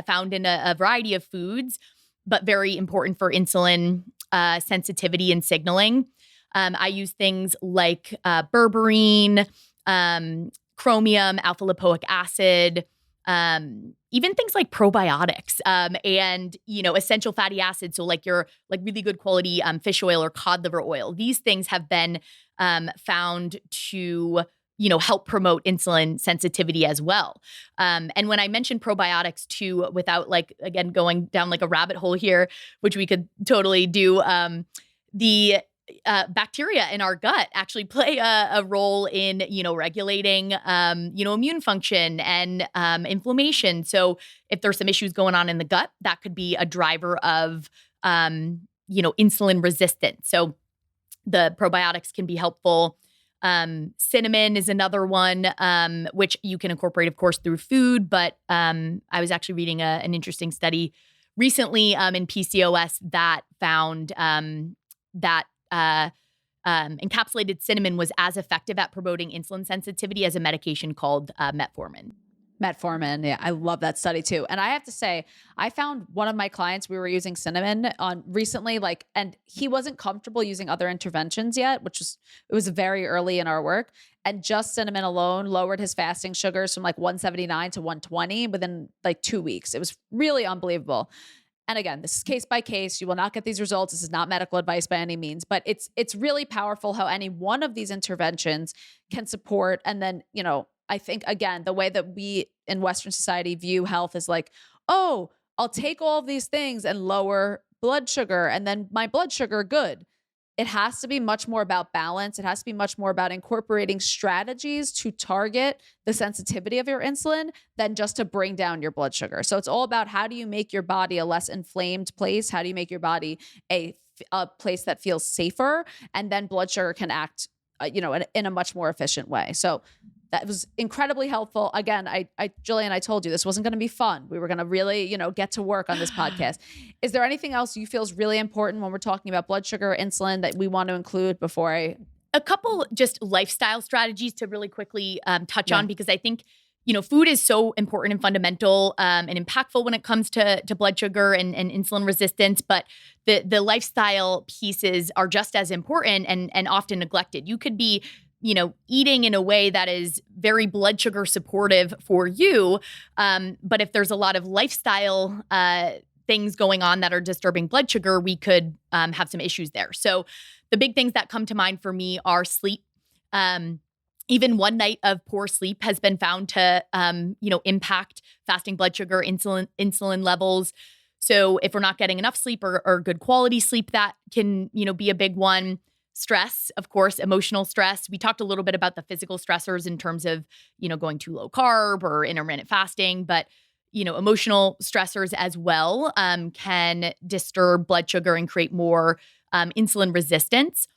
found in a variety of foods, but very important for insulin sensitivity and signaling. I use things like berberine, chromium, alpha lipoic acid, even things like probiotics, and, essential fatty acids. So like your really good quality fish oil or cod liver oil. These things have been found to, help promote insulin sensitivity as well. And when I mention probiotics too, without again, going down like a rabbit hole here, which we could totally do, the bacteria in our gut actually play a role in, regulating, immune function and inflammation. So if there's some issues going on in the gut, that could be a driver of, insulin resistance. So the probiotics can be helpful. Cinnamon is another one, which you can incorporate, of course, through food. But I was actually reading an interesting study recently in PCOS that found that encapsulated cinnamon was as effective at promoting insulin sensitivity as a medication called metformin. Metformin. Yeah, I love that study too. And I have to say, I found one of my clients, we were using cinnamon on recently, and he wasn't comfortable using other interventions yet, it was very early in our work. And just cinnamon alone lowered his fasting sugars from 179 to 120 within 2 weeks. It was really unbelievable. And again, this is case by case. You will not get these results. This is not medical advice by any means, but it's really powerful how any one of these interventions can support. And then, I think, again, the way that we in Western society view health is oh, I'll take all of these things and lower blood sugar, and then my blood sugar good. It has to be much more about balance. It has to be much more about incorporating strategies to target the sensitivity of your insulin than just to bring down your blood sugar. So it's all about, how do you make your body a less inflamed place? How do you make your body a place that feels safer? And then blood sugar can act, in a much more efficient way. So that was incredibly helpful. Again, Jillian, I told you this wasn't going to be fun. We were going to really, get to work on this podcast. Is there anything else you feel is really important when we're talking about blood sugar or insulin that we want to include before a couple just lifestyle strategies to really quickly touch on, because I think, food is so important and fundamental and impactful when it comes to blood sugar and insulin resistance, but the lifestyle pieces are just as important and often neglected. You could be eating in a way that is very blood sugar supportive for you. But if there's a lot of lifestyle things going on that are disturbing blood sugar, we could have some issues there. So the big things that come to mind for me are sleep. Even one night of poor sleep has been found to, impact fasting blood sugar, insulin levels. So if we're not getting enough sleep or good quality sleep, that can, be a big one. Stress, of course, emotional stress. We talked a little bit about the physical stressors in terms of, going too low carb or intermittent fasting, but, emotional stressors as well can disturb blood sugar and create more insulin resistance.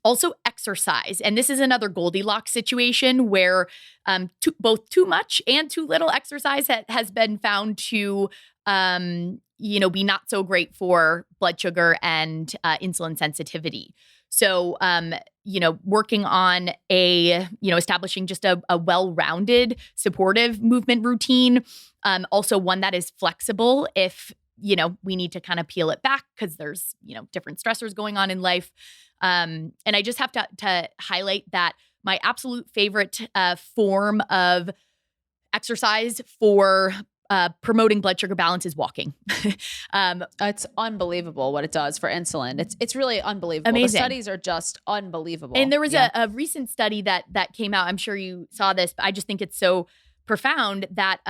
Also exercise. And this is another Goldilocks situation where both too much and too little exercise has been found to, be not so great for blood sugar and insulin sensitivity. So, working on establishing just a well-rounded supportive movement routine. Also one that is flexible if, we need to kind of peel it back because there's, different stressors going on in life. And I just have to highlight that my absolute favorite form of exercise for promoting blood sugar balance is walking. It's unbelievable what it does for insulin. It's really unbelievable. Amazing. The studies are just unbelievable. And there was a recent study that came out. I'm sure you saw this, but I just think it's so profound that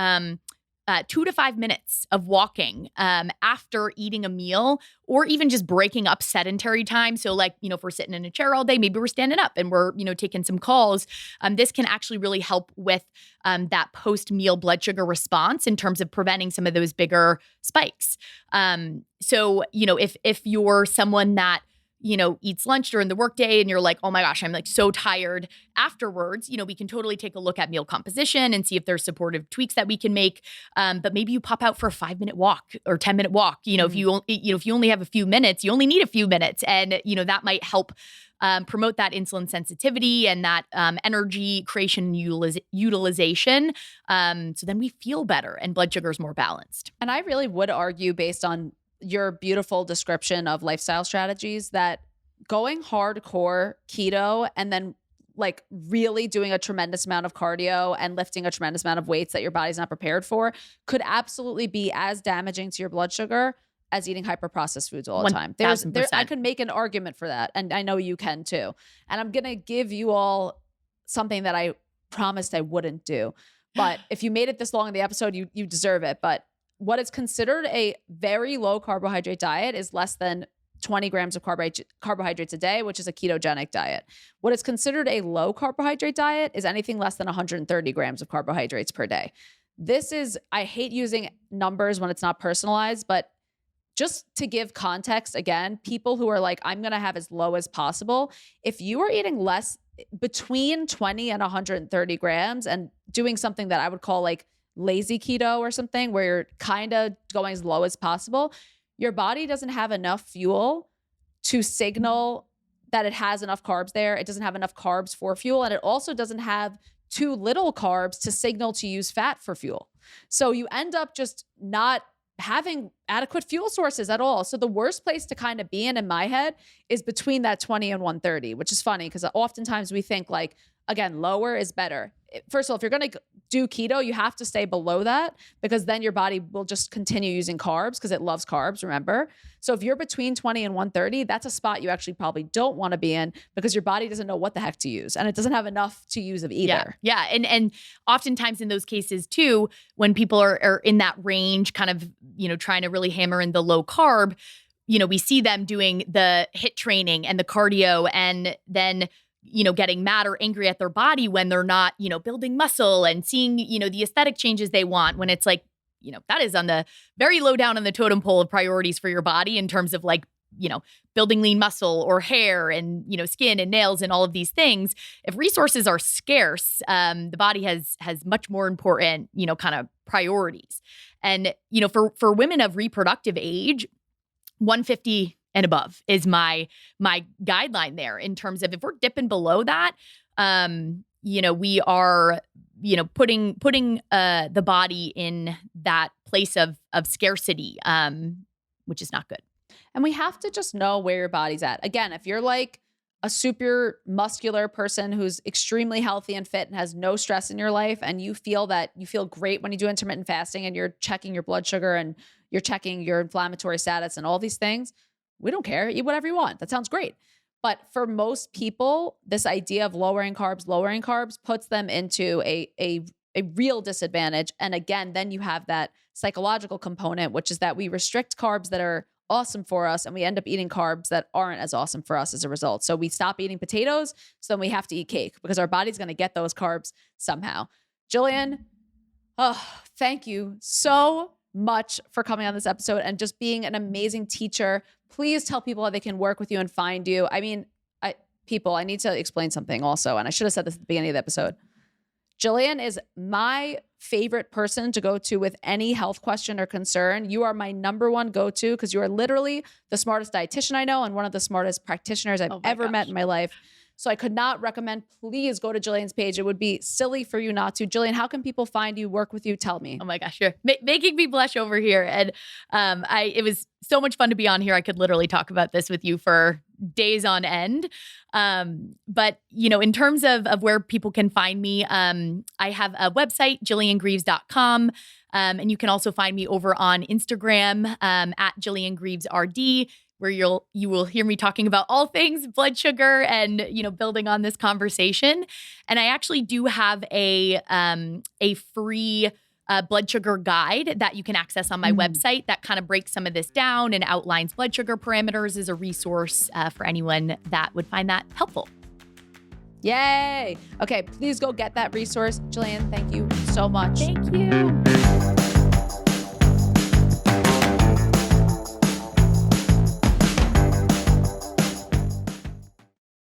2 to 5 minutes of walking after eating a meal, or even just breaking up sedentary time. So if we're sitting in a chair all day, maybe we're standing up and we're, taking some calls. This can actually really help with that post-meal blood sugar response in terms of preventing some of those bigger spikes. So if you're someone that eats lunch during the workday and you're like, oh my gosh, I'm like so tired afterwards, we can totally take a look at meal composition and see if there's supportive tweaks that we can make. But maybe you pop out for a 5-minute walk or 10-minute walk. If you only have a few minutes, you only need a few minutes. And, that might help promote that insulin sensitivity and that energy creation utilization. So then we feel better and blood sugar is more balanced. And I really would argue, based on your beautiful description of lifestyle strategies, that going hardcore keto and then really doing a tremendous amount of cardio and lifting a tremendous amount of weights that your body's not prepared for could absolutely be as damaging to your blood sugar as eating hyper-processed foods all the time. I could make an argument for that, and I know you can too. And I'm going to give you all something that I promised I wouldn't do. But if you made it this long in the episode, you deserve it. But what is considered a very low carbohydrate diet is less than 20 grams of carbohydrates a day, which is a ketogenic diet. What is considered a low carbohydrate diet is anything less than 130 grams of carbohydrates per day. I hate using numbers when it's not personalized, but just to give context, again, people who are like, I'm going to have as low as possible. If you are eating less, between 20 and 130 grams and doing something that I would call lazy keto or something, where you're kind of going as low as possible, your body doesn't have enough fuel to signal that it has enough carbs there. It doesn't have enough carbs for fuel. And it also doesn't have too little carbs to signal to use fat for fuel. So you end up just not having adequate fuel sources at all. So the worst place to kind of be in my head is between that 20 and 130, which is funny because oftentimes we think again, lower is better. First of all, if you're going to do keto, you have to stay below that because then your body will just continue using carbs because it loves carbs, remember? So if you're between 20 and 130, that's a spot you actually probably don't want to be in because your body doesn't know what the heck to use and it doesn't have enough to use of either. Yeah. And oftentimes in those cases too, when people are in that range, kind of, trying to really hammer in the low carb, we see them doing the HIIT training and the cardio and then getting mad or angry at their body when they're not, building muscle and seeing, the aesthetic changes they want, when it's that is on the very low down on the totem pole of priorities for your body in terms of building lean muscle or hair and, skin and nails and all of these things. If resources are scarce, the body has much more important, kind of priorities. And, for women of reproductive age, 150 and above is my guideline there in terms of if we're dipping below that, we are, putting the body in that place of scarcity, which is not good. And we have to just know where your body's at. Again, if you're like a super muscular person who's extremely healthy and fit and has no stress in your life, and you feel great when you do intermittent fasting and you're checking your blood sugar and you're checking your inflammatory status and all these things, we don't care. Eat whatever you want. That sounds great. But for most people, this idea of lowering carbs puts them into a real disadvantage. And again, then you have that psychological component, which is that we restrict carbs that are awesome for us, and we end up eating carbs that aren't as awesome for us as a result. So we stop eating potatoes, so then we have to eat cake because our body's going to get those carbs somehow. Jillian, thank you so much for coming on this episode and just being an amazing teacher. Please tell people how they can work with you and find you. I mean, I need to explain something also, and I should have said this at the beginning of the episode. Jillian is my favorite person to go to with any health question or concern. You are my number one go-to because you are literally the smartest dietitian I know and one of the smartest practitioners I've ever met in my life. So I could not recommend, please go to Jillian's page. It would be silly for you not to. Jillian, how can people find you, work with you? Tell me. Oh my gosh, you're making me blush over here. And it was so much fun to be on here. I could literally talk about this with you for days on end. But, in terms of where people can find me, I have a website, JillianGreaves.com. And you can also find me over on Instagram at Jillian Greaves RD, where you will hear me talking about all things blood sugar and, building on this conversation. And I actually do have a free blood sugar guide that you can access on my website that kind of breaks some of this down and outlines blood sugar parameters as a resource for anyone that would find that helpful. Yay. Okay, please go get that resource. Jillian, thank you so much. Thank you.